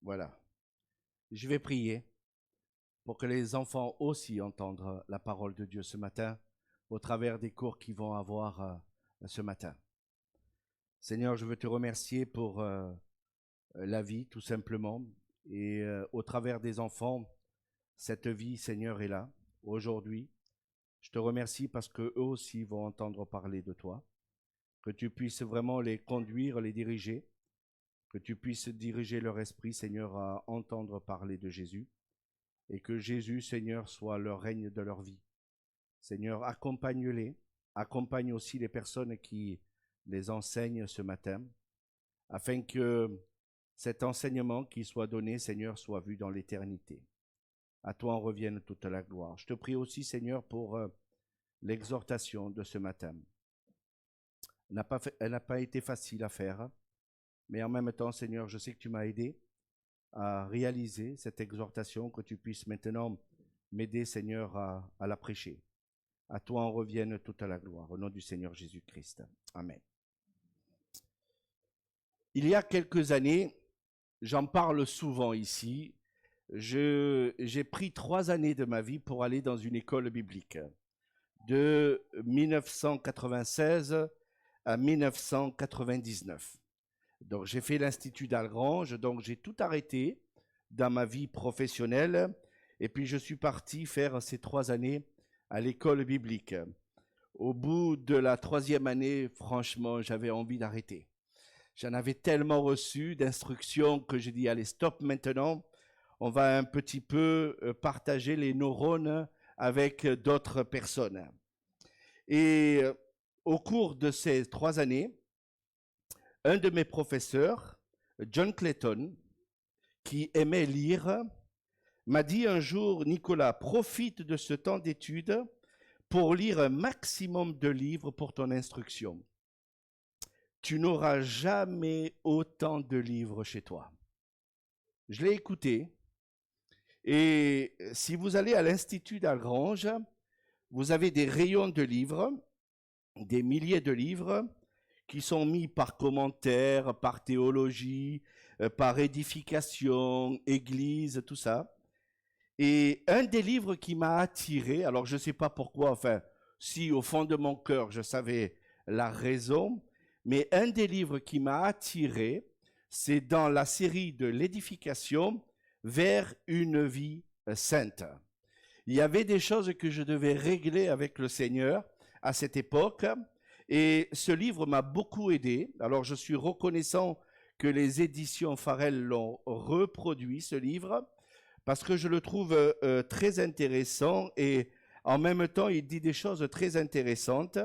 Voilà. Je vais prier pour que les enfants aussi entendent la parole de Dieu ce matin au travers des cours qu'ils vont avoir ce matin. Seigneur, je veux te remercier pour la vie, tout simplement. Et au travers des enfants, cette vie, Seigneur, est là, aujourd'hui. Je te remercie parce qu'eux aussi vont entendre parler de toi. Que tu puisses vraiment les conduire, les diriger. Que tu puisses diriger leur esprit, Seigneur, à entendre parler de Jésus. Et que Jésus, Seigneur, soit le règne de leur vie. Seigneur, accompagne-les. Accompagne aussi les personnes qui les enseignent ce matin, afin que cet enseignement qui soit donné, Seigneur, soit vu dans l'éternité. À toi en revienne toute la gloire. Je te prie aussi, Seigneur, pour l'exhortation de ce matin. Elle n'a pas été facile à faire, mais en même temps, Seigneur, je sais que tu m'as aidé à réaliser cette exhortation, que tu puisses maintenant m'aider, Seigneur, à la prêcher. À toi en revienne toute la gloire. Au nom du Seigneur Jésus-Christ. Amen. Il y a quelques années, j'en parle souvent ici, j'ai pris 3 années de ma vie pour aller dans une école biblique. De 1996 à 1999. Donc j'ai fait l'Institut d'Algrange, donc j'ai tout arrêté dans ma vie professionnelle et puis je suis parti faire ces 3 années à l'école biblique. Au bout de la 3e année, franchement, j'avais envie d'arrêter. J'en avais tellement reçu d'instructions que j'ai dit, allez, stop maintenant, on va un petit peu partager les neurones avec d'autres personnes. Et au cours de ces 3 années, un de mes professeurs, John Clayton, qui aimait lire, m'a dit un jour, Nicolas, profite de ce temps d'études pour lire un maximum de livres pour ton instruction. Tu n'auras jamais autant de livres chez toi. Je l'ai écouté. Et si vous allez à l'Institut d'Algrange, vous avez des rayons de livres, des milliers de livres qui sont mis par commentaires, par théologie, par édification, église, tout ça. Et un des livres qui m'a attiré, alors je ne sais pas pourquoi, enfin, si au fond de mon cœur je savais la raison, mais un des livres qui m'a attiré, c'est dans la série de l'édification vers une vie sainte. Il y avait des choses que je devais régler avec le Seigneur à cette époque, et ce livre m'a beaucoup aidé. Alors je suis reconnaissant que les éditions Farel l'ont reproduit, ce livre, parce que je le trouve très intéressant et en même temps, il dit des choses très intéressantes.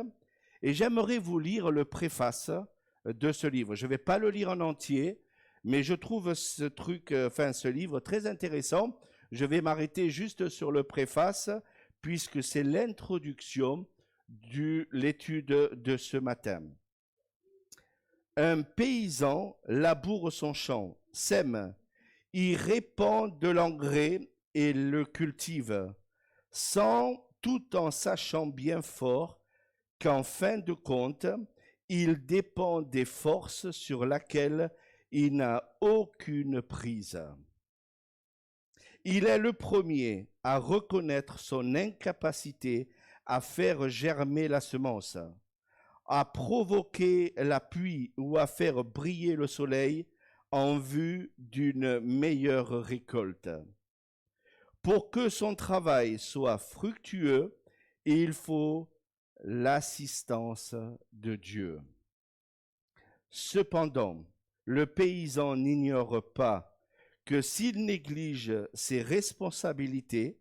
Et j'aimerais vous lire le préface de ce livre. Je ne vais pas le lire en entier, mais je trouve ce livre très intéressant. Je vais m'arrêter juste sur le préface, puisque c'est l'introduction de l'étude de ce matin. Un paysan laboure son champ, sème, y répand de l'engrais et le cultive, tout en sachant bien fort qu'en fin de compte, il dépend des forces sur lesquelles il n'a aucune prise. Il est le premier à reconnaître son incapacité à faire germer la semence, à provoquer la pluie ou à faire briller le soleil en vue d'une meilleure récolte. Pour que son travail soit fructueux, il faut l'assistance de Dieu. Cependant, le paysan n'ignore pas que s'il néglige ses responsabilités,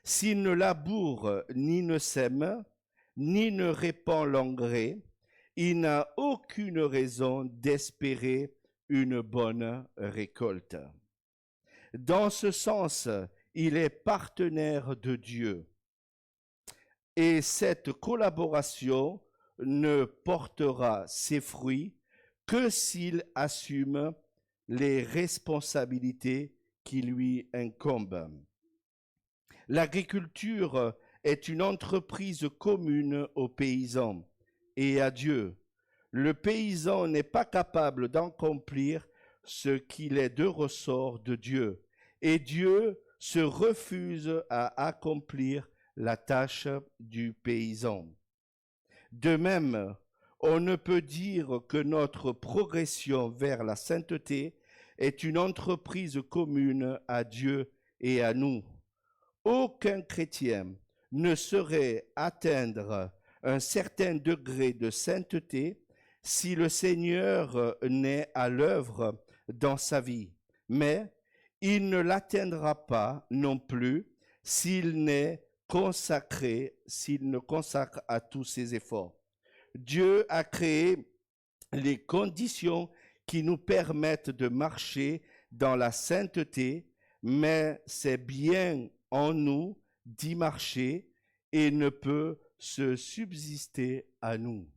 s'il ne laboure ni ne sème, ni ne répand l'engrais, il n'a aucune raison d'espérer une bonne récolte. Dans ce sens, il est partenaire de Dieu. Et cette collaboration ne portera ses fruits que s'il assume les responsabilités qui lui incombent. L'agriculture est une entreprise commune aux paysans et à Dieu. Le paysan n'est pas capable d'accomplir ce qu'il est de ressort de Dieu. Et Dieu se refuse à accomplir la tâche du paysan. De même, on ne peut dire que notre progression vers la sainteté est une entreprise commune à Dieu et à nous. Aucun chrétien ne saurait atteindre un certain degré de sainteté si le Seigneur n'est à l'œuvre dans sa vie, mais il ne l'atteindra pas non plus s'il ne consacre à tous ses efforts. Dieu a créé les conditions qui nous permettent de marcher dans la sainteté, mais c'est bien en nous d'y marcher et ne peut se subsister à nous.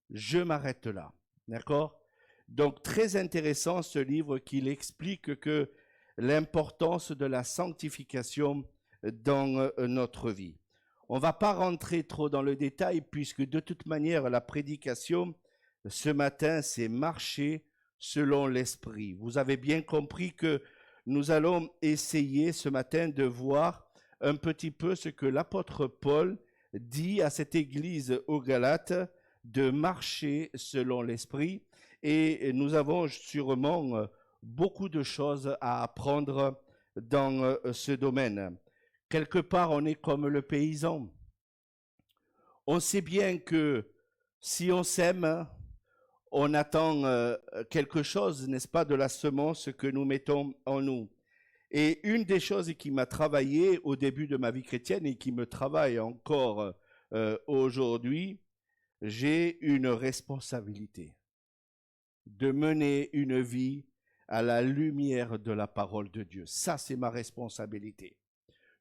Je m'arrête là, d'accord? Donc très intéressant ce livre qui explique que l'importance de la sanctification dans notre vie. On ne va pas rentrer trop dans le détail puisque de toute manière la prédication ce matin c'est marcher selon l'esprit. Vous avez bien compris que nous allons essayer ce matin de voir un petit peu ce que l'apôtre Paul dit à cette église aux Galates, de marcher selon l'esprit. Et nous avons sûrement beaucoup de choses à apprendre dans ce domaine. Quelque part, on est comme le paysan. On sait bien que si on sème, on attend quelque chose, n'est-ce pas, de la semence que nous mettons en nous. Et une des choses qui m'a travaillé au début de ma vie chrétienne et qui me travaille encore aujourd'hui, j'ai une responsabilité de mener une vie à la lumière de la parole de Dieu. Ça, c'est ma responsabilité.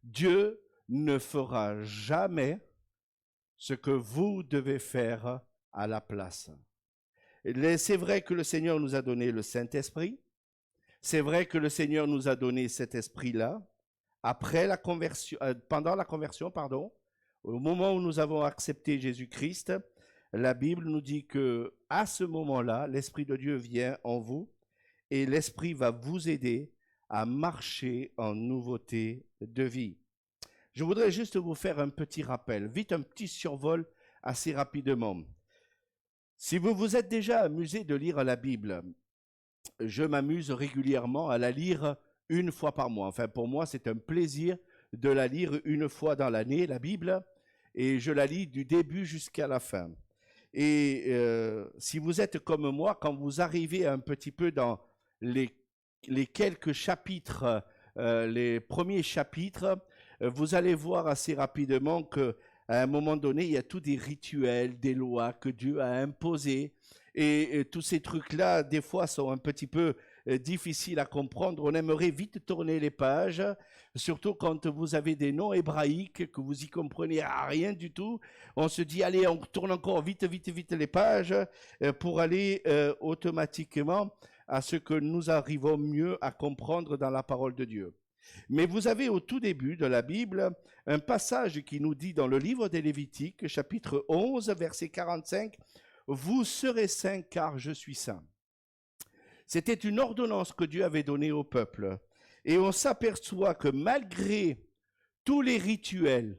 Dieu ne fera jamais ce que vous devez faire à la place. C'est vrai que le Seigneur nous a donné le Saint-Esprit. C'est vrai que le Seigneur nous a donné cet esprit-là après la conversion, pendant la conversion, pardon, au moment où nous avons accepté Jésus-Christ. La Bible nous dit que à ce moment-là, l'Esprit de Dieu vient en vous et l'Esprit va vous aider à marcher en nouveauté de vie. Je voudrais juste vous faire un petit rappel, vite un petit survol assez rapidement. Si vous vous êtes déjà amusé de lire la Bible, je m'amuse régulièrement à la lire une fois par mois. Enfin, pour moi, c'est un plaisir de la lire une fois dans l'année, la Bible, et je la lis du début jusqu'à la fin. Et si vous êtes comme moi, quand vous arrivez un petit peu dans les quelques chapitres, les premiers chapitres, vous allez voir assez rapidement que à un moment donné, il y a tous des rituels, des lois que Dieu a imposées. Et tous ces trucs-là, des fois, sont un petit peu difficiles à comprendre. On aimerait vite tourner les pages, surtout quand vous avez des noms hébraïques, que vous y comprenez rien du tout. On se dit, allez, on tourne encore vite les pages pour aller automatiquement à ce que nous arrivons mieux à comprendre dans la parole de Dieu. Mais vous avez au tout début de la Bible un passage qui nous dit dans le livre des Lévitiques, chapitre 11, verset 45, « Vous serez saints car je suis saint ». C'était une ordonnance que Dieu avait donnée au peuple. Et on s'aperçoit que malgré tous les rituels,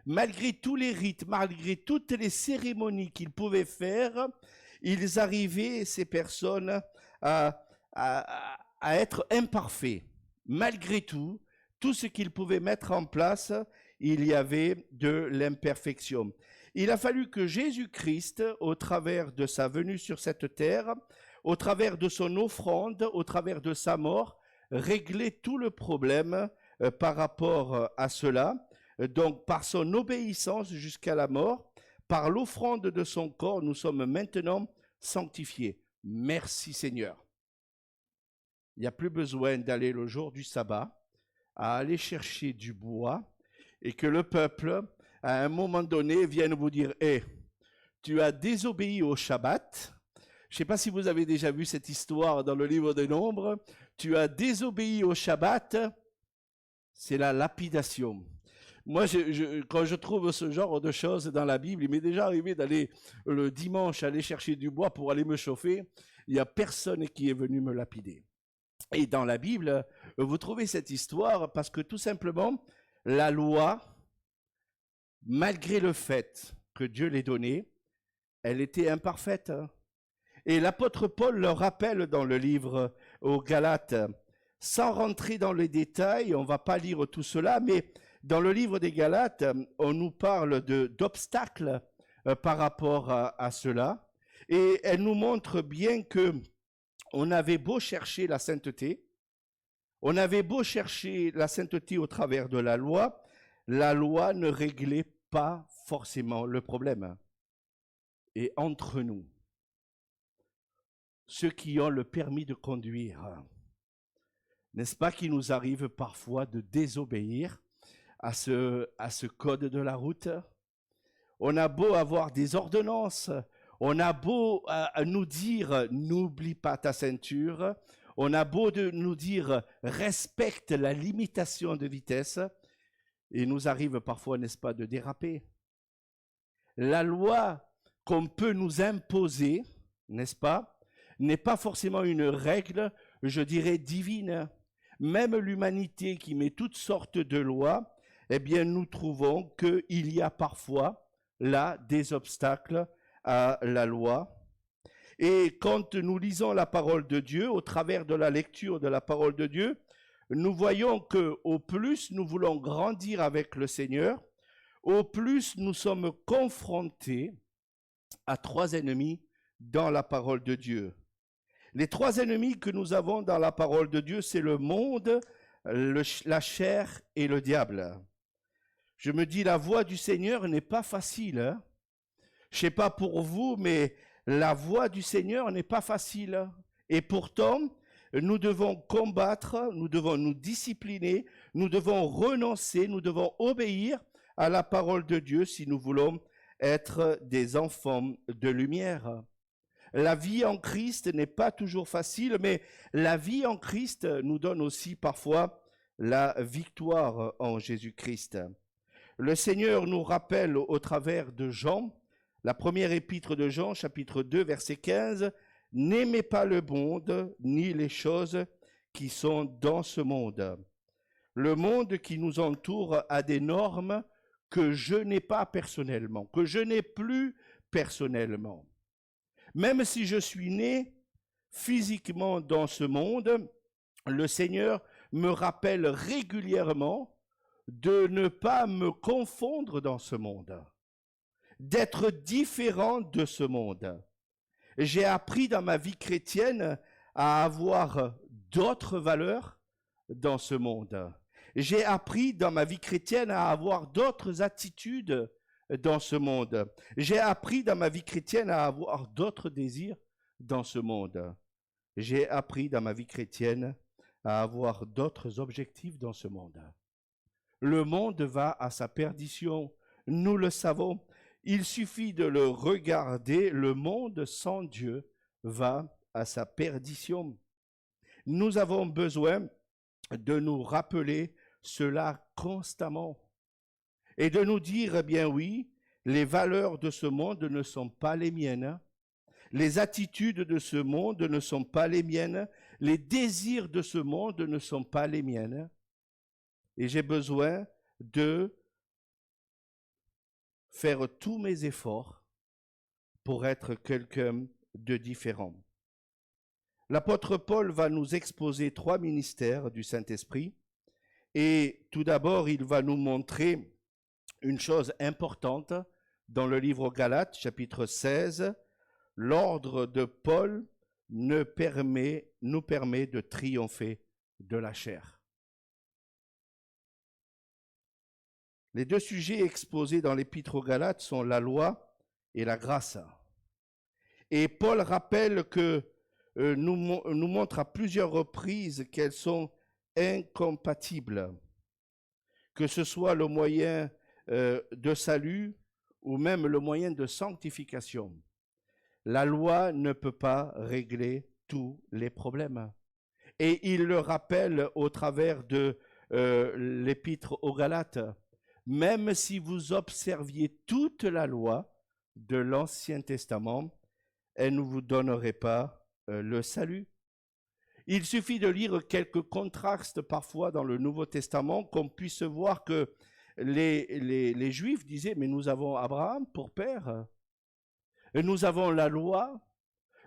malgré tous les rites, malgré toutes les cérémonies qu'ils pouvaient faire, ils arrivaient, ces personnes, à être imparfaits. Malgré tout ce qu'ils pouvaient mettre en place, il y avait de l'imperfection. Il a fallu que Jésus-Christ, au travers de sa venue sur cette terre, au travers de son offrande, au travers de sa mort, régler tout le problème par rapport à cela. Donc, par son obéissance jusqu'à la mort, par l'offrande de son corps, nous sommes maintenant sanctifiés. Merci Seigneur. Il n'y a plus besoin d'aller le jour du sabbat à aller chercher du bois et que le peuple, à un moment donné, vienne vous dire « Hé, tu as désobéi au Shabbat. » Je ne sais pas si vous avez déjà vu cette histoire dans le livre des Nombres. Tu as désobéi au Shabbat, c'est la lapidation. Moi, quand je trouve ce genre de choses dans la Bible, il m'est déjà arrivé d'aller le dimanche aller chercher du bois pour aller me chauffer. Il n'y a personne qui est venu me lapider. Et dans la Bible, vous trouvez cette histoire parce que tout simplement, la loi, malgré le fait que Dieu l'ait donnée, elle était imparfaite. Et l'apôtre Paul le rappelle dans le livre aux Galates, sans rentrer dans les détails, on ne va pas lire tout cela, mais dans le livre des Galates, on nous parle d'obstacles par rapport à cela. Et elle nous montre bien que on avait beau chercher la sainteté, on avait beau chercher la sainteté au travers de la loi ne réglait pas forcément le problème. Et entre nous, ceux qui ont le permis de conduire, n'est-ce pas qu'il nous arrive parfois de désobéir à ce code de la route? On a beau avoir des ordonnances, on a beau nous dire n'oublie pas ta ceinture, on a beau de nous dire respecte la limitation de vitesse, et il nous arrive parfois, n'est-ce pas, de déraper. La loi qu'on peut nous imposer, n'est-ce pas, n'est pas forcément une règle, je dirais, divine. Même l'humanité qui met toutes sortes de lois, eh bien, nous trouvons qu'il y a parfois là des obstacles à la loi. Et quand nous lisons la parole de Dieu, au travers de la lecture de la parole de Dieu, nous voyons que au plus nous voulons grandir avec le Seigneur, au plus nous sommes confrontés à trois ennemis dans la parole de Dieu. Les trois ennemis que nous avons dans la parole de Dieu, c'est le monde, la chair et le diable. Je me dis, la voie du Seigneur n'est pas facile. Hein? Je ne sais pas pour vous, mais la voie du Seigneur n'est pas facile. Et pourtant, nous devons combattre, nous devons nous discipliner, nous devons renoncer, nous devons obéir à la parole de Dieu si nous voulons être des enfants de lumière. La vie en Christ n'est pas toujours facile, mais la vie en Christ nous donne aussi parfois la victoire en Jésus-Christ. Le Seigneur nous rappelle au travers de Jean, la première épître de Jean, chapitre 2, verset 15, « N'aimez pas le monde, ni les choses qui sont dans ce monde. » Le monde qui nous entoure a des normes que je n'ai pas personnellement, que je n'ai plus personnellement. Même si je suis né physiquement dans ce monde, le Seigneur me rappelle régulièrement de ne pas me confondre dans ce monde, d'être différent de ce monde. J'ai appris dans ma vie chrétienne à avoir d'autres valeurs dans ce monde. J'ai appris dans ma vie chrétienne à avoir d'autres attitudes dans ce monde. J'ai appris dans ma vie chrétienne à avoir d'autres désirs dans ce monde. J'ai appris dans ma vie chrétienne à avoir d'autres objectifs dans ce monde. Le monde va à sa perdition, nous le savons. Il suffit de le regarder, le monde sans Dieu va à sa perdition. Nous avons besoin de nous rappeler cela constamment et de nous dire, eh bien oui, les valeurs de ce monde ne sont pas les miennes, les attitudes de ce monde ne sont pas les miennes, les désirs de ce monde ne sont pas les miennes, et j'ai besoin de faire tous mes efforts pour être quelqu'un de différent. L'apôtre Paul va nous exposer trois ministères du Saint-Esprit, et tout d'abord, il va nous montrer une chose importante dans le livre aux Galates, chapitre 16. L'ordre de Paul nous permet de triompher de la chair. Les deux sujets exposés dans l'épître aux Galates sont la loi et la grâce. Et Paul rappelle que nous montre à plusieurs reprises qu'elles sont incompatibles, que ce soit le moyen de salut ou même le moyen de sanctification. La loi ne peut pas régler tous les problèmes. Et il le rappelle au travers de l'épître aux Galates. Même si vous observiez toute la loi de l'Ancien Testament, elle ne vous donnerait pas le salut. Il suffit de lire quelques contrastes parfois dans le Nouveau Testament qu'on puisse voir que les Juifs disaient, mais nous avons Abraham pour père, et nous avons la loi,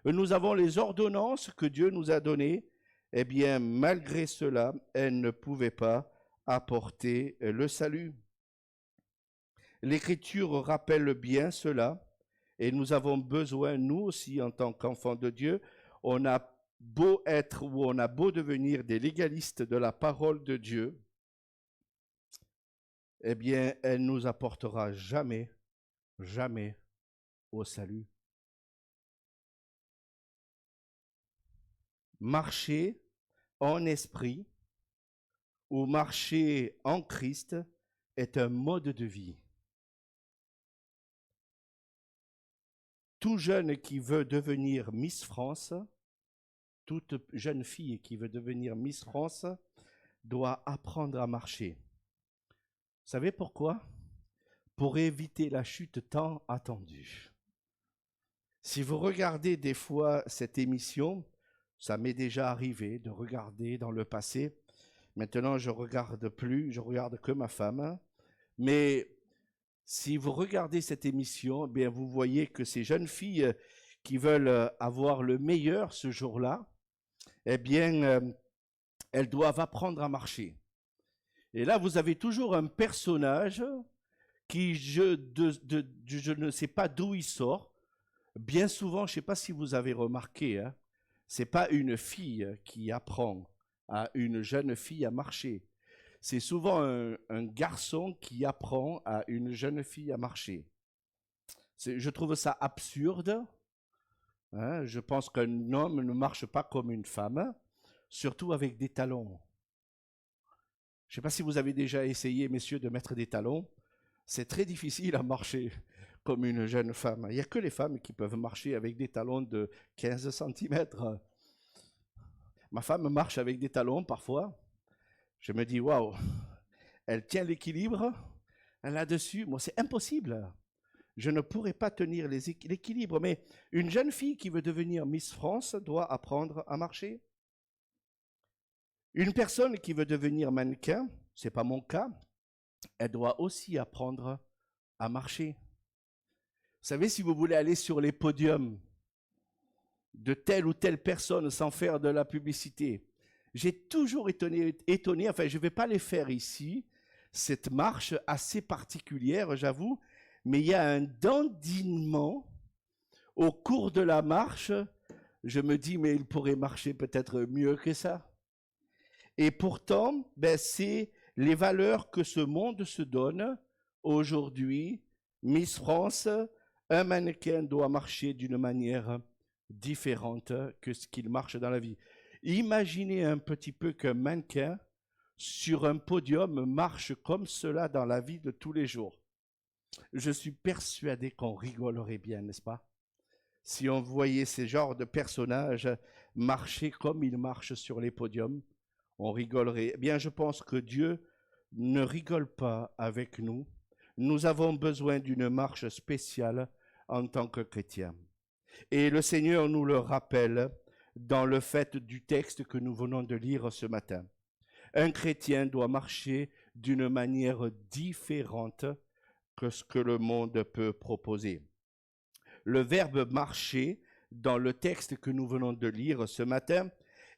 et nous avons les ordonnances que Dieu nous a données. Eh bien, malgré cela, elles ne pouvaient pas apporter le salut. L'Écriture rappelle bien cela, et nous avons besoin, nous aussi, en tant qu'enfants de Dieu, on a beau être ou on a beau devenir des légalistes de la parole de Dieu, eh bien, elle ne nous apportera jamais, jamais au salut. Marcher en esprit ou marcher en Christ est un mode de vie. Tout jeune qui veut devenir Miss France, toute jeune fille qui veut devenir Miss France doit apprendre à marcher. Vous savez pourquoi? Pour éviter la chute tant attendue. Si vous regardez des fois cette émission, ça m'est déjà arrivé de regarder dans le passé. Maintenant, je ne regarde plus, je regarde que ma femme. Mais si vous regardez cette émission, eh bien, vous voyez que ces jeunes filles qui veulent avoir le meilleur ce jour-là, eh bien, elles doivent apprendre à marcher. Et là, vous avez toujours un personnage qui, je ne sais pas d'où il sort. Bien souvent, je ne sais pas si vous avez remarqué, hein, ce n'est pas une fille qui apprend à une jeune fille à marcher. C'est souvent un garçon qui apprend à une jeune fille à marcher. Je trouve ça absurde. Hein, je pense qu'un homme ne marche pas comme une femme, surtout avec des talons. Je ne sais pas si vous avez déjà essayé, messieurs, de mettre des talons. C'est très difficile à marcher comme une jeune femme. Il n'y a que les femmes qui peuvent marcher avec des talons de 15 cm. Ma femme marche avec des talons parfois. Je me dis, waouh, elle tient l'équilibre là-dessus. Moi, c'est impossible. Je ne pourrais pas tenir l'équilibre. Mais une jeune fille qui veut devenir Miss France doit apprendre à marcher. Une personne qui veut devenir mannequin, ce n'est pas mon cas, elle doit aussi apprendre à marcher. Vous savez, si vous voulez aller sur les podiums de telle ou telle personne sans faire de la publicité, j'ai toujours étonné, enfin je ne vais pas les faire ici, cette marche assez particulière, j'avoue, mais il y a un dandinement au cours de la marche. Je me dis, mais il pourrait marcher peut-être mieux que ça. Et pourtant, c'est les valeurs que ce monde se donne aujourd'hui. Miss France, un mannequin doit marcher d'une manière différente que ce qu'il marche dans la vie. Imaginez un petit peu qu'un mannequin sur un podium marche comme cela dans la vie de tous les jours. Je suis persuadé qu'on rigolerait bien, n'est-ce pas? Si on voyait ces genres de personnages marcher comme ils marchent sur les podiums, on rigolerait. Eh bien, je pense que Dieu ne rigole pas avec nous. Nous avons besoin d'une marche spéciale en tant que chrétiens. Et le Seigneur nous le rappelle dans le fait du texte que nous venons de lire ce matin. Un chrétien doit marcher d'une manière différente que ce que le monde peut proposer. Le verbe marcher, dans le texte que nous venons de lire ce matin,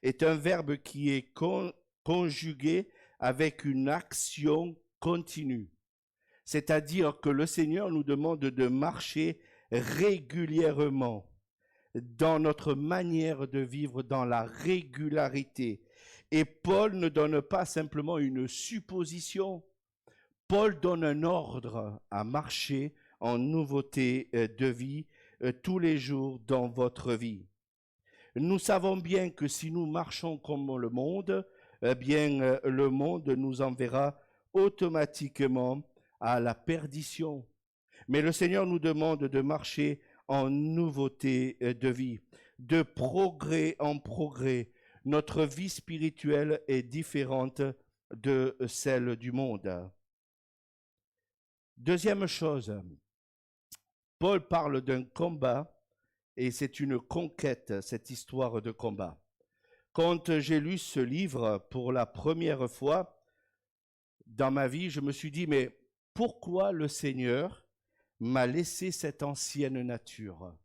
est un verbe qui est conjugué avec une action continue. C'est-à-dire que le Seigneur nous demande de marcher régulièrement dans notre manière de vivre, dans la régularité. Et Paul ne donne pas simplement une supposition. Paul donne un ordre à marcher en nouveauté de vie tous les jours dans votre vie. Nous savons bien que si nous marchons comme le monde, eh bien, le monde nous enverra automatiquement à la perdition. Mais le Seigneur nous demande de marcher en nouveauté de vie, de progrès en progrès. Notre vie spirituelle est différente de celle du monde. Deuxième chose, Paul parle d'un combat et c'est une conquête, cette histoire de combat. Quand j'ai lu ce livre pour la première fois dans ma vie, je me suis dit, mais pourquoi le Seigneur m'a laissé cette ancienne nature?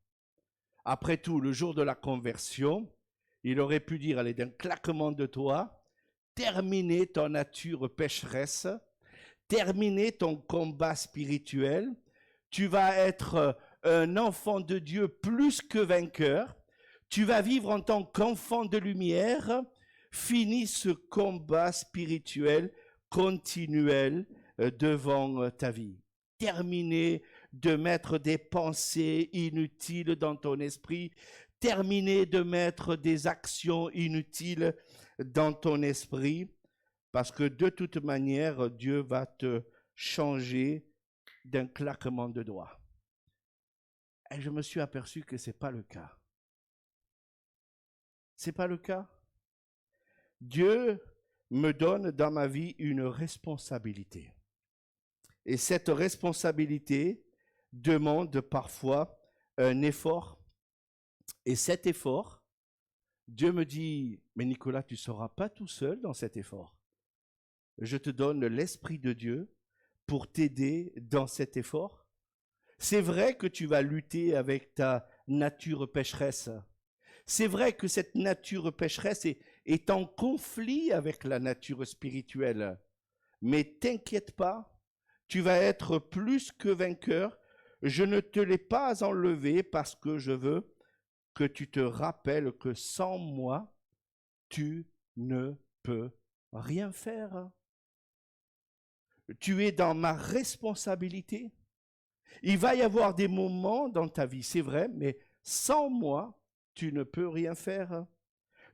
Après tout, le jour de la conversion, il aurait pu dire, allez, d'un claquement de doigts, terminer ton nature pécheresse, terminer ton combat spirituel, tu vas être un enfant de Dieu plus que vainqueur, tu vas vivre en tant qu'enfant de lumière, finis ce combat spirituel continuel devant ta vie. Terminer de mettre des pensées inutiles dans ton esprit, terminer de mettre des actions inutiles dans ton esprit, parce que de toute manière, Dieu va te changer d'un claquement de doigts. Et je me suis aperçu que ce n'est pas le cas. Ce n'est pas le cas. Dieu me donne dans ma vie une responsabilité. Et cette responsabilité demande parfois un effort. Et cet effort, Dieu me dit, mais Nicolas, tu ne seras pas tout seul dans cet effort. Je te donne l'Esprit de Dieu pour t'aider dans cet effort. C'est vrai que tu vas lutter avec ta nature pécheresse. C'est vrai que cette nature pécheresse est en conflit avec la nature spirituelle. Mais t'inquiète pas, tu vas être plus que vainqueur. Je ne te l'ai pas enlevé parce que je veux que tu te rappelles que sans moi, tu ne peux rien faire. Tu es dans ma responsabilité. Il va y avoir des moments dans ta vie, c'est vrai, mais sans moi, tu ne peux rien faire.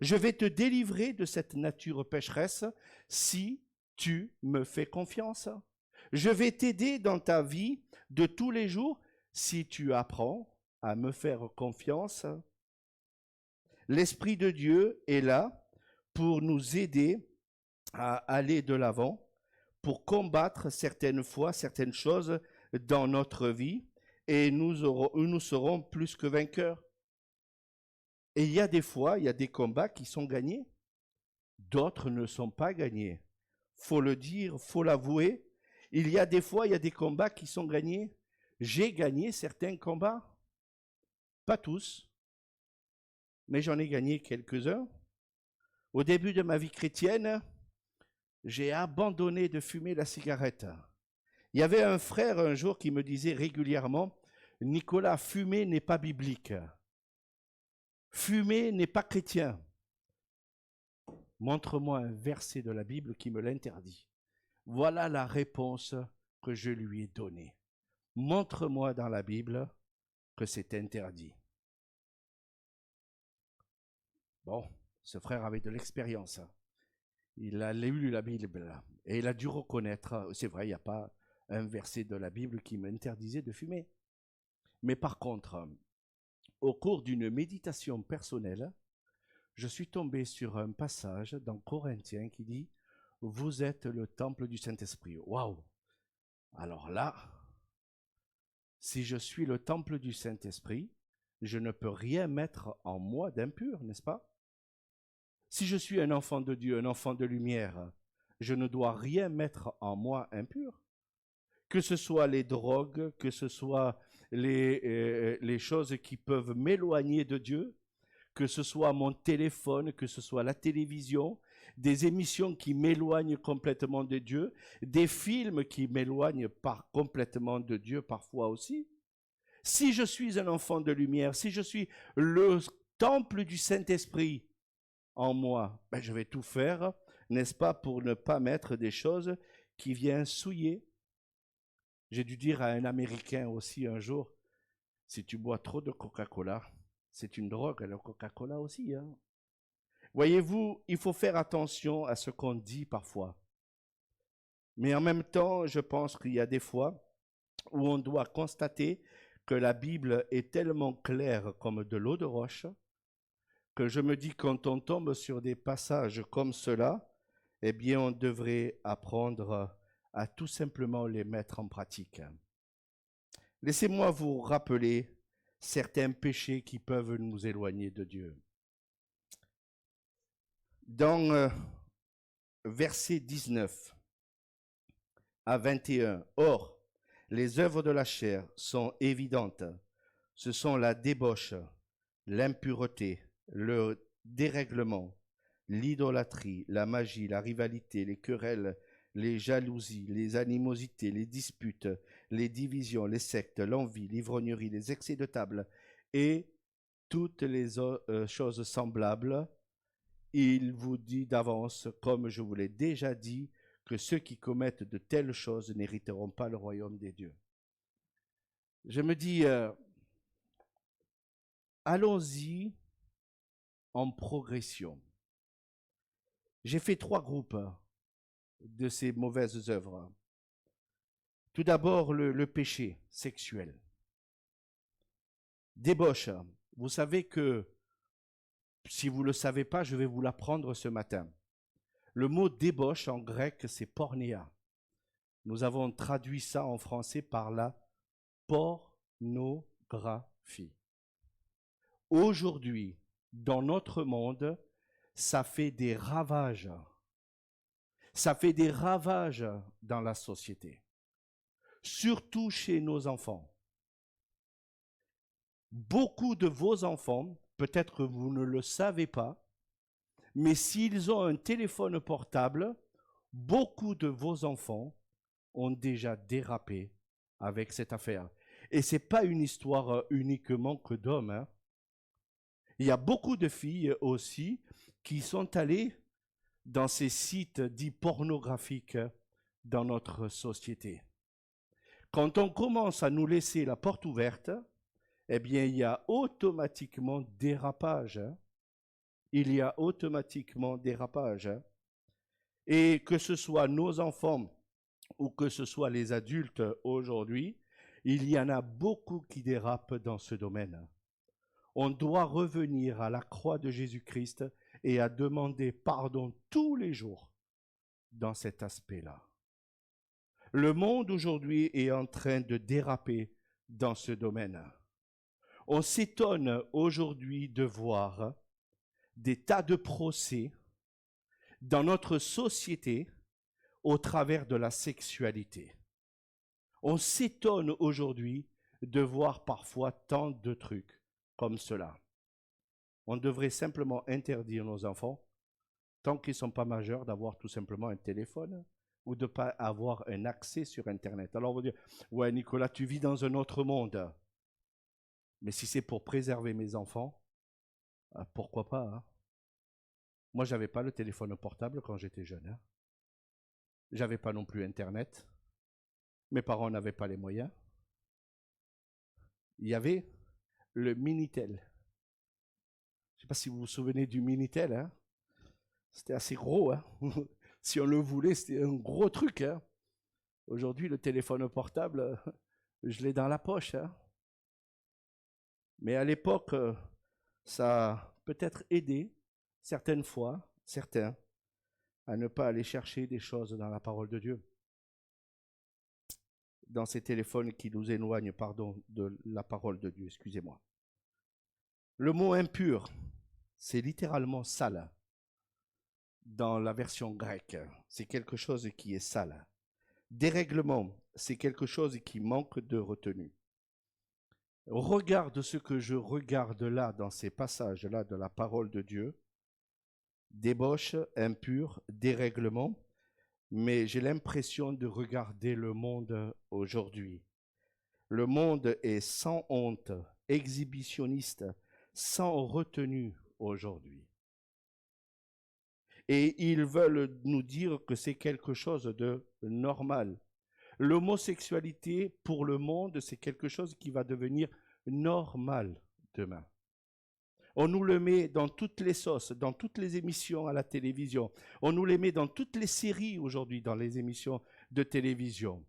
Je vais te délivrer de cette nature pécheresse si tu me fais confiance. Je vais t'aider dans ta vie de tous les jours si tu apprends à me faire confiance. L'Esprit de Dieu est là pour nous aider à aller de l'avant, pour combattre certaines fois certaines choses dans notre vie, et nous serons plus que vainqueurs. Et il y a des fois, il y a des combats qui sont gagnés, d'autres ne sont pas gagnés. Faut le dire, faut l'avouer. Il y a des fois, il y a des combats qui sont gagnés. J'ai gagné certains combats, pas tous, mais j'en ai gagné quelques-uns. Au début de ma vie chrétienne, j'ai abandonné de fumer la cigarette. Il y avait un frère un jour qui me disait régulièrement, Nicolas, fumer n'est pas biblique. Fumer n'est pas chrétien. Montre-moi un verset de la Bible qui me l'interdit. Voilà la réponse que je lui ai donnée. Montre-moi dans la Bible que c'est interdit. Bon, ce frère avait de l'expérience. Il a lu la Bible et il a dû reconnaître, c'est vrai, il n'y a pas un verset de la Bible qui m'interdisait de fumer. Mais par contre, au cours d'une méditation personnelle, je suis tombé sur un passage dans Corinthiens qui dit « Vous êtes le temple du Saint-Esprit ». Waouh! Alors là, si je suis le temple du Saint-Esprit, je ne peux rien mettre en moi d'impur, n'est-ce pas? Si je suis un enfant de Dieu, un enfant de lumière, je ne dois rien mettre en moi impur. Que ce soit les drogues, que ce soit les choses qui peuvent m'éloigner de Dieu, que ce soit mon téléphone, que ce soit la télévision, des émissions qui m'éloignent complètement de Dieu, des films qui m'éloignent complètement de Dieu parfois aussi. Si je suis un enfant de lumière, si je suis le temple du Saint-Esprit en moi, ben je vais tout faire, n'est-ce pas, pour ne pas mettre des choses qui viennent souiller. J'ai dû dire à un Américain aussi un jour, si tu bois trop de Coca-Cola, c'est une drogue, le Coca-Cola aussi. Hein. Voyez-vous, il faut faire attention à ce qu'on dit parfois. Mais en même temps, je pense qu'il y a des fois où on doit constater que la Bible est tellement claire comme de l'eau de roche, que je me dis quand on tombe sur des passages comme cela, eh bien on devrait apprendre à tout simplement les mettre en pratique. Laissez-moi vous rappeler certains péchés qui peuvent nous éloigner de Dieu. Dans verset 19 à 21, or, les œuvres de la chair sont évidentes. Ce sont la débauche, l'impureté, le dérèglement, l'idolâtrie, la magie, la rivalité, les querelles, les jalousies, les animosités, les disputes, les divisions, les sectes, l'envie, l'ivrognerie, les excès de table et toutes les choses semblables. Il vous dit d'avance, comme je vous l'ai déjà dit, que ceux qui commettent de telles choses n'hériteront pas le royaume des dieux. Je me dis, allons-y en progression. J'ai fait 3 groupes de ces mauvaises œuvres. Tout d'abord, le péché sexuel. Débauche. Vous savez que, si vous ne le savez pas, je vais vous l'apprendre ce matin. Le mot débauche en grec, c'est pornéa. Nous avons traduit ça en français par la pornographie. Aujourd'hui, dans notre monde, ça fait des ravages. Ça fait des ravages dans la société, surtout chez nos enfants. Beaucoup de vos enfants, peut-être que vous ne le savez pas, mais s'ils ont un téléphone portable, beaucoup de vos enfants ont déjà dérapé avec cette affaire. Et ce n'est pas une histoire uniquement que d'hommes. Hein. Il y a beaucoup de filles aussi qui sont allées dans ces sites dits pornographiques dans notre société. Quand on commence à nous laisser la porte ouverte, eh bien, il y a automatiquement dérapage. Hein. Il y a automatiquement dérapage. Hein. Et que ce soit nos enfants ou que ce soit les adultes aujourd'hui, il y en a beaucoup qui dérapent dans ce domaine. On doit revenir à la croix de Jésus-Christ et à demander pardon tous les jours dans cet aspect-là. Le monde aujourd'hui est en train de déraper dans ce domaine. On s'étonne aujourd'hui de voir des tas de procès dans notre société au travers de la sexualité. On s'étonne aujourd'hui de voir parfois tant de trucs comme cela. On devrait simplement interdire nos enfants, tant qu'ils ne sont pas majeurs, d'avoir tout simplement un téléphone ou de ne pas avoir un accès sur Internet. Alors on va dire, ouais Nicolas, tu vis dans un autre monde. Mais si c'est pour préserver mes enfants, pourquoi pas hein. Moi, je n'avais pas le téléphone portable quand j'étais jeune. Hein. Je n'avais pas non plus Internet. Mes parents n'avaient pas les moyens. Il y avait le Minitel. Je ne sais pas si vous vous souvenez du Minitel. Hein. C'était assez gros. Hein. Si on le voulait, c'était un gros truc. Hein. Aujourd'hui, le téléphone portable, je l'ai dans la poche. Hein. Mais à l'époque, ça a peut-être aidé, certaines fois, certains, à ne pas aller chercher des choses dans la parole de Dieu. Dans ces téléphones qui nous éloignent, de la parole de Dieu, excusez-moi. Le mot impur, c'est littéralement sale. Dans la version grecque, c'est quelque chose qui est sale. Dérèglement, c'est quelque chose qui manque de retenue. Regarde ce que je regarde là, dans ces passages-là de la parole de Dieu. Débauche, impur, dérèglement, mais j'ai l'impression de regarder le monde aujourd'hui. Le monde est sans honte, exhibitionniste, sans retenue aujourd'hui. Et ils veulent nous dire que c'est quelque chose de normal. L'homosexualité, pour le monde, c'est quelque chose qui va devenir normal demain. On nous le met dans toutes les sauces, dans toutes les émissions à la télévision. On nous les met dans toutes les séries aujourd'hui, dans les émissions de télévision.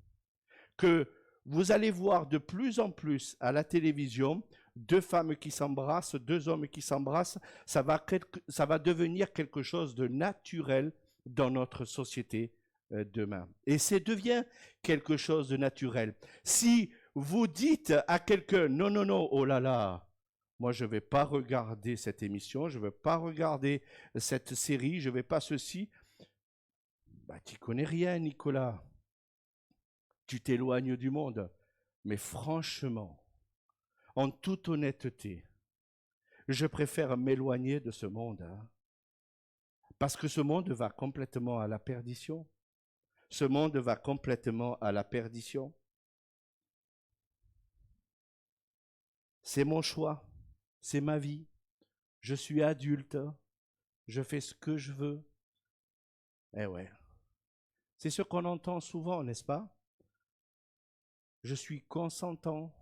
Que vous allez voir de plus en plus à la télévision 2 femmes qui s'embrassent, 2 hommes qui s'embrassent. Ça va devenir quelque chose de naturel dans notre société demain. Et ça devient quelque chose de naturel. Si vous dites à quelqu'un, non, non, non, oh là là, Moi, je ne vais pas regarder cette émission, je ne vais pas regarder cette série, je ne vais pas ceci. Bah, tu connais rien, Nicolas. Tu t'éloignes du monde. Mais franchement, en toute honnêteté, je préfère m'éloigner de ce monde, hein, parce que ce monde va complètement à la perdition. Ce monde va complètement à la perdition. C'est mon choix, c'est ma vie. Je suis adulte, je fais ce que je veux. Eh ouais, c'est ce qu'on entend souvent, n'est-ce pas? Je suis consentant,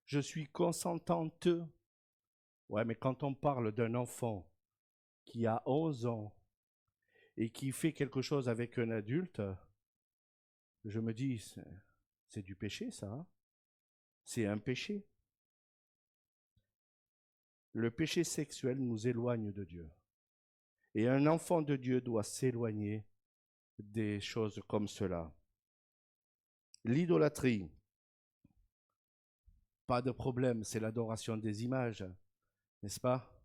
je suis consentante. Ouais, mais quand on parle d'un enfant qui a 11 ans et qui fait quelque chose avec un adulte, je me dis, c'est du péché, ça, hein. C'est un péché. Le péché sexuel nous éloigne de Dieu. Et un enfant de Dieu doit s'éloigner des choses comme cela. L'idolâtrie, pas de problème, c'est l'adoration des images, n'est-ce pas?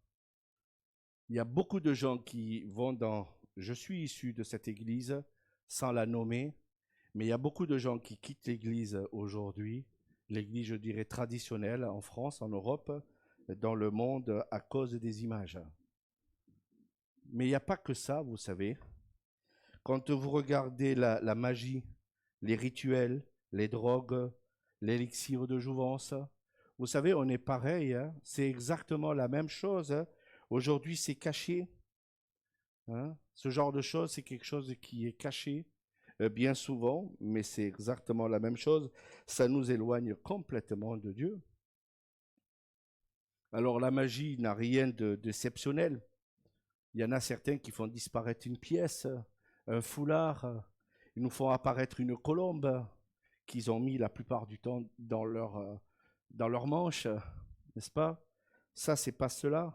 Il y a beaucoup de gens qui vont dans... Je suis issu de cette église, sans la nommer, mais il y a beaucoup de gens qui quittent l'église aujourd'hui, l'église, je dirais, traditionnelle en France, en Europe, dans le monde, à cause des images. Mais il n'y a pas que ça, vous savez. Quand vous regardez la magie, les rituels, les drogues, l'élixir de jouvence, vous savez, on est pareil, hein, c'est exactement la même chose, hein. Aujourd'hui, c'est caché, hein. Ce genre de choses, c'est quelque chose qui est caché, bien souvent, mais c'est exactement la même chose. Ça nous éloigne complètement de Dieu. Alors la magie n'a rien d'exceptionnel. Il y en a certains qui font disparaître une pièce, un foulard, ils nous font apparaître une colombe qu'ils ont mis la plupart du temps dans leur manche, n'est-ce pas? Ça, c'est pas cela.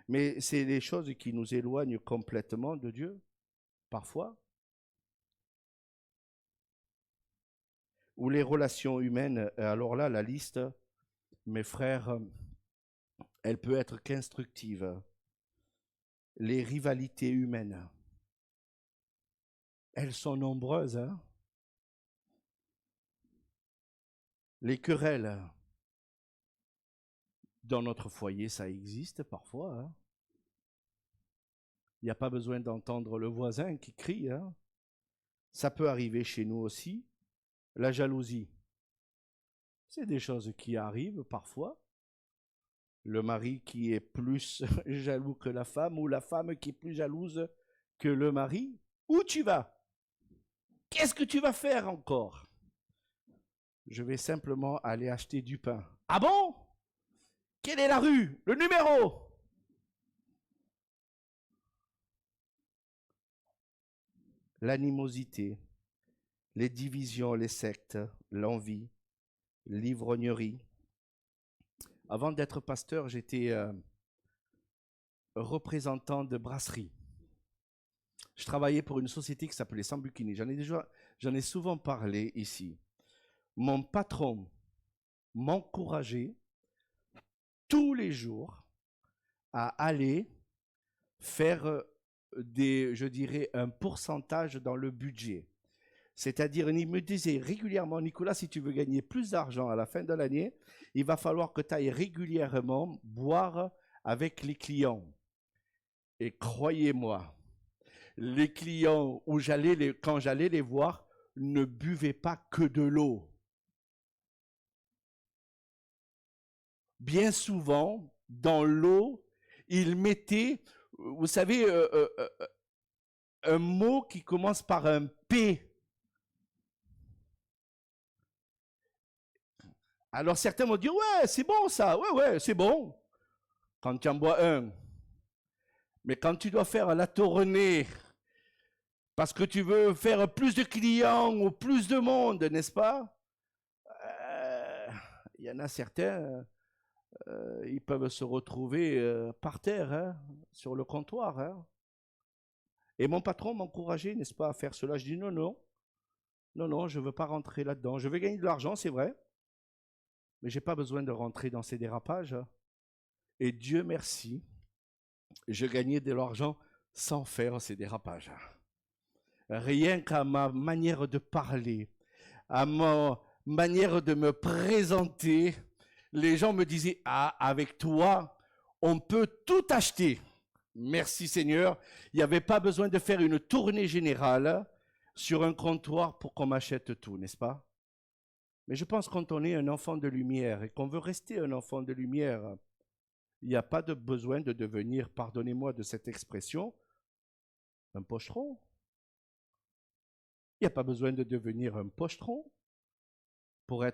Mais c'est les choses qui nous éloignent complètement de Dieu, parfois. Ou les relations humaines, alors là, la liste, mes frères, elle peut être qu'instructive. Les rivalités humaines, elles sont nombreuses, hein? Les querelles, dans notre foyer, ça existe parfois, hein? Il n'y a pas besoin d'entendre le voisin qui crie, hein? Ça peut arriver chez nous aussi. La jalousie, c'est des choses qui arrivent parfois. Le mari qui est plus jaloux que la femme, ou la femme qui est plus jalouse que le mari. Où tu vas? Qu'est-ce que tu vas faire encore? Je vais simplement aller acheter du pain. Ah bon? Quelle est la rue? Le numéro? L'animosité, les divisions, les sectes, l'envie, l'ivrognerie. Avant d'être pasteur, j'étais représentant de brasserie. Je travaillais pour une société qui s'appelait Sambucini. J'en ai souvent parlé ici. Mon patron m'encourageait tous les jours à aller faire je dirais, un pourcentage dans le budget. C'est-à-dire, il me disait régulièrement, Nicolas, si tu veux gagner plus d'argent à la fin de l'année, il va falloir que tu ailles régulièrement boire avec les clients. Et croyez-moi, les clients quand j'allais les voir, ne buvaient pas que de l'eau. Bien souvent, dans l'eau, ils mettaient, vous savez, un mot qui commence par un P. Alors certains vont dire, ouais, c'est bon ça, ouais, c'est bon. Quand tu en bois un. Mais quand tu dois faire la tournée, parce que tu veux faire plus de clients ou plus de monde, n'est-ce pas? Il y en a certains, ils peuvent se retrouver par terre, hein, sur le comptoir, hein. Et mon patron m'encourageait, n'est-ce pas, à faire cela. Je dis non, non, non, non, je ne veux pas rentrer là-dedans. Je veux gagner de l'argent, c'est vrai, mais je n'ai pas besoin de rentrer dans ces dérapages. Et Dieu merci, je gagnais de l'argent sans faire ces dérapages. Rien qu'à ma manière de parler, à ma manière de me présenter, les gens me disaient, ah, avec toi, on peut tout acheter. Merci Seigneur. Il n'y avait pas besoin de faire une tournée générale sur un comptoir pour qu'on m'achète tout, n'est-ce pas? Mais je pense que quand on est un enfant de lumière et qu'on veut rester un enfant de lumière, il n'y a pas de besoin de devenir, pardonnez-moi de cette expression, un pochetron. Il n'y a pas besoin de devenir un pochetron pour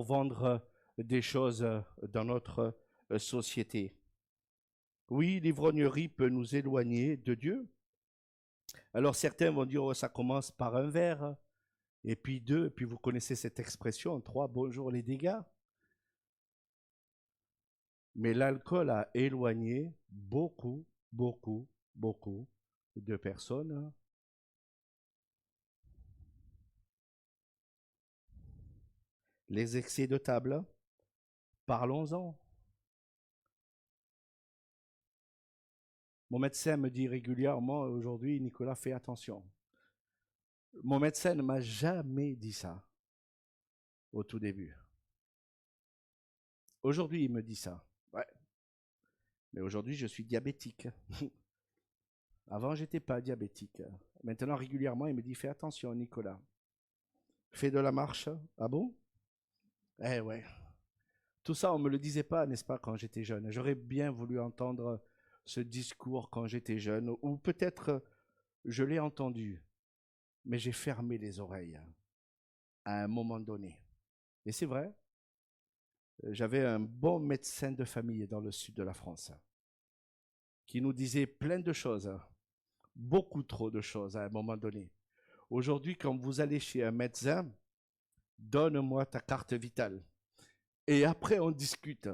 vendre des choses dans notre société. Oui, l'ivrognerie peut nous éloigner de Dieu. Alors certains vont dire, oh, ça commence par un verre, et puis deux, et puis vous connaissez cette expression, trois, bonjour les dégâts. Mais l'alcool a éloigné beaucoup, beaucoup, beaucoup de personnes. Les excès de table, parlons-en. Mon médecin me dit régulièrement aujourd'hui, Nicolas, fais attention. Mon médecin ne m'a jamais dit ça au tout début. Aujourd'hui, il me dit ça. Ouais. Mais aujourd'hui, je suis diabétique. Avant, je n'étais pas diabétique. Maintenant, régulièrement, il me dit, fais attention, Nicolas. Fais de la marche. Ah bon? Eh ouais. Tout ça, on ne me le disait pas, n'est-ce pas, quand j'étais jeune. J'aurais bien voulu entendre ce discours quand j'étais jeune, ou peut-être je l'ai entendu, mais j'ai fermé les oreilles à un moment donné. Et c'est vrai, j'avais un bon médecin de famille dans le sud de la France qui nous disait plein de choses, beaucoup trop de choses à un moment donné. Aujourd'hui, quand vous allez chez un médecin, donne-moi ta carte vitale. Et après, on discute.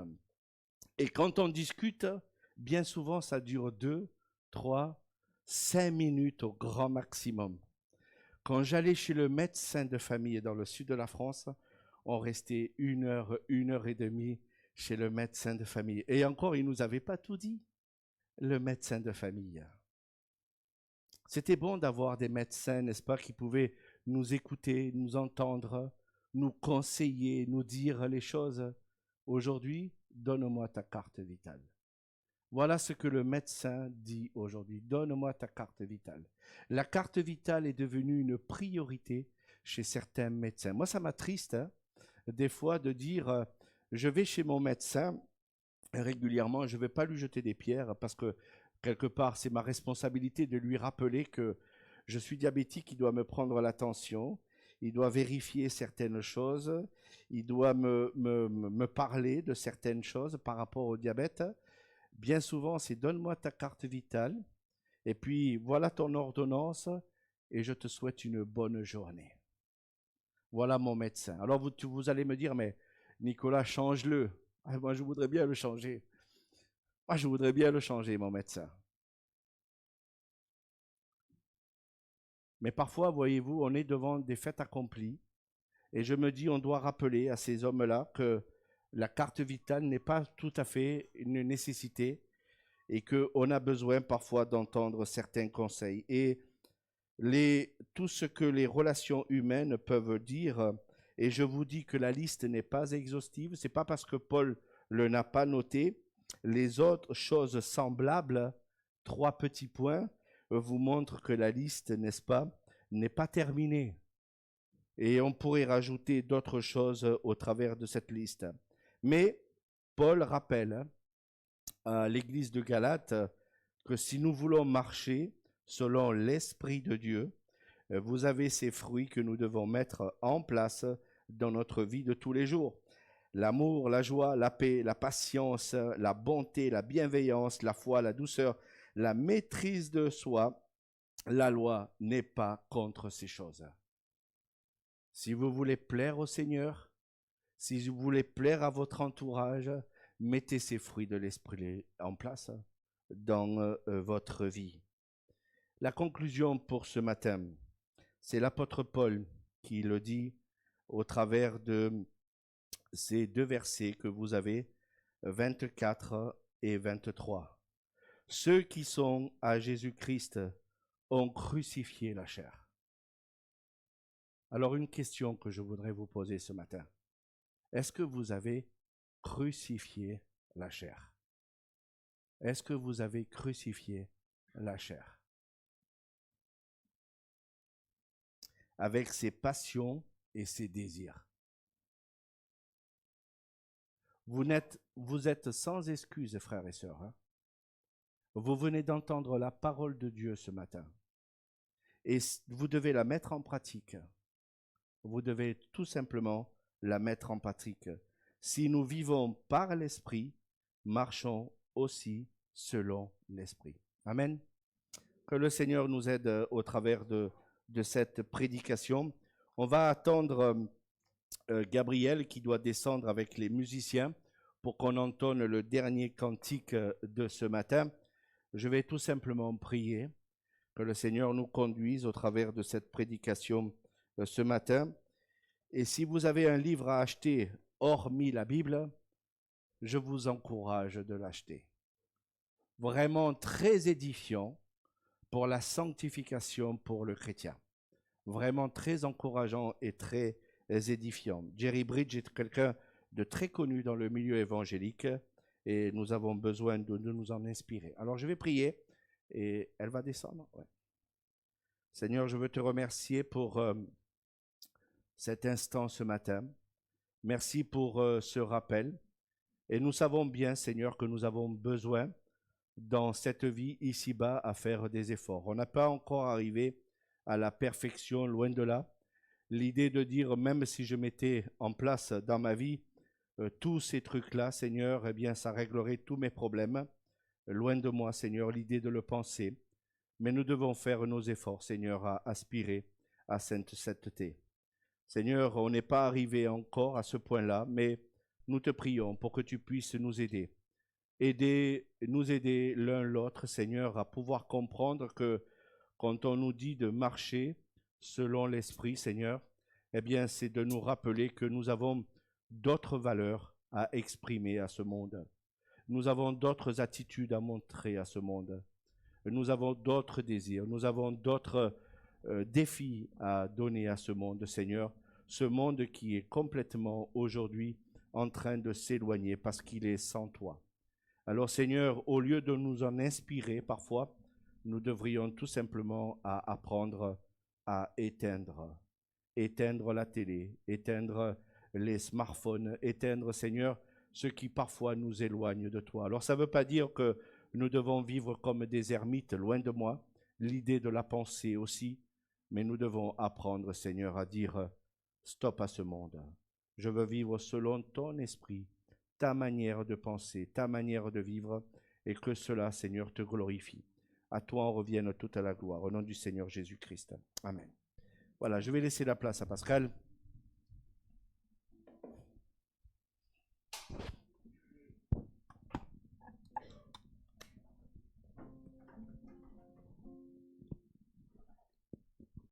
Et quand on discute, bien souvent, ça dure 2, 3, 5 minutes au grand maximum. Quand j'allais chez le médecin de famille dans le sud de la France, on restait 1 heure et demie chez le médecin de famille. Et encore, il ne nous avait pas tout dit, le médecin de famille. C'était bon d'avoir des médecins, n'est-ce pas, qui pouvaient nous écouter, nous entendre, nous conseiller, nous dire les choses. Aujourd'hui, donne-moi ta carte vitale. Voilà ce que le médecin dit aujourd'hui. Donne-moi ta carte vitale. La carte vitale est devenue une priorité chez certains médecins. Moi, ça m'attriste, hein, des fois, de dire, je vais chez mon médecin régulièrement, je ne vais pas lui jeter des pierres parce que, quelque part, c'est ma responsabilité de lui rappeler que je suis diabétique, il doit me prendre l'attention, il doit vérifier certaines choses, il doit me parler de certaines choses par rapport au diabète. Bien souvent, c'est donne-moi ta carte vitale, et puis voilà ton ordonnance, et je te souhaite une bonne journée. Voilà mon médecin. Alors vous allez me dire, mais Nicolas, change-le. Ah, moi, je voudrais bien le changer. Moi, je voudrais bien le changer, mon médecin. Mais parfois, voyez-vous, on est devant des faits accomplis, et je me dis, on doit rappeler à ces hommes-là que la carte vitale n'est pas tout à fait une nécessité, et qu'on a besoin parfois d'entendre certains conseils. Et tout ce que les relations humaines peuvent dire, et je vous dis que la liste n'est pas exhaustive, c'est pas parce que Paul le n'a pas noté, les autres choses semblables, 3 petits points, vous montrent que la liste, n'est-ce pas, n'est pas terminée. Et on pourrait rajouter d'autres choses au travers de cette liste. Mais Paul rappelle à l'église de Galate que si nous voulons marcher selon l'Esprit de Dieu, vous avez ces fruits que nous devons mettre en place dans notre vie de tous les jours. L'amour, la joie, la paix, la patience, la bonté, la bienveillance, la foi, la douceur, la maîtrise de soi. La loi n'est pas contre ces choses. Si vous voulez plaire au Seigneur, si vous voulez plaire à votre entourage, mettez ces fruits de l'esprit en place dans votre vie. La conclusion pour ce matin, c'est l'apôtre Paul qui le dit au travers de ces 2 versets que vous avez 24 et 23. Ceux qui sont à Jésus-Christ ont crucifié la chair. Alors une question que je voudrais vous poser ce matin. Est-ce que vous avez crucifié la chair? Est-ce que vous avez crucifié la chair? Avec ses passions et ses désirs. Vous êtes sans excuse, frères et sœurs. Hein? Vous venez d'entendre la parole de Dieu ce matin. Et vous devez la mettre en pratique. Vous devez tout simplement la mettre en pratique. Si nous vivons par l'Esprit, marchons aussi selon l'Esprit. Amen. Que le Seigneur nous aide au travers de cette prédication. On va attendre Gabriel qui doit descendre avec les musiciens pour qu'on entonne le dernier cantique de ce matin. Je vais tout simplement prier que le Seigneur nous conduise au travers de cette prédication ce matin. Et si vous avez un livre à acheter hormis la Bible, je vous encourage de l'acheter. Vraiment très édifiant pour la sanctification pour le chrétien. Vraiment très encourageant et très édifiant. Jerry Bridge est quelqu'un de très connu dans le milieu évangélique et nous avons besoin de nous en inspirer. Alors je vais prier et elle va descendre. Ouais. Seigneur, je veux te remercier pour cet instant ce matin. Merci pour ce rappel. Et nous savons bien, Seigneur, que nous avons besoin dans cette vie ici-bas à faire des efforts. On n'a pas encore arrivé à la perfection, loin de là. L'idée de dire, même si je mettais en place dans ma vie tous ces trucs-là, Seigneur, eh bien, ça réglerait tous mes problèmes. Loin de moi, Seigneur, l'idée de le penser. Mais nous devons faire nos efforts, Seigneur, à aspirer à cette sainteté. Seigneur, on n'est pas arrivé encore à ce point-là, mais nous te prions pour que tu puisses nous aider. Nous aider l'un l'autre, Seigneur, à pouvoir comprendre que quand on nous dit de marcher selon l'Esprit, Seigneur, eh bien, c'est de nous rappeler que nous avons d'autres valeurs à exprimer à ce monde. Nous avons d'autres attitudes à montrer à ce monde. Nous avons d'autres désirs. Nous avons d'autres défis à donner à ce monde, Seigneur. Ce monde qui est complètement aujourd'hui en train de s'éloigner parce qu'il est sans toi. Alors, Seigneur, au lieu de nous en inspirer parfois, nous devrions tout simplement apprendre à éteindre la télé, éteindre les smartphones, éteindre, Seigneur, ce qui parfois nous éloigne de toi. Alors ça ne veut pas dire que nous devons vivre comme des ermites, loin de moi, l'idée de la pensée aussi, mais nous devons apprendre, Seigneur, à dire stop à ce monde. Je veux vivre selon ton esprit, ta manière de penser, ta manière de vivre, et que cela, Seigneur, te glorifie. À toi en revienne toute la gloire. Au nom du Seigneur Jésus-Christ. Amen. Voilà, je vais laisser la place à Pascal.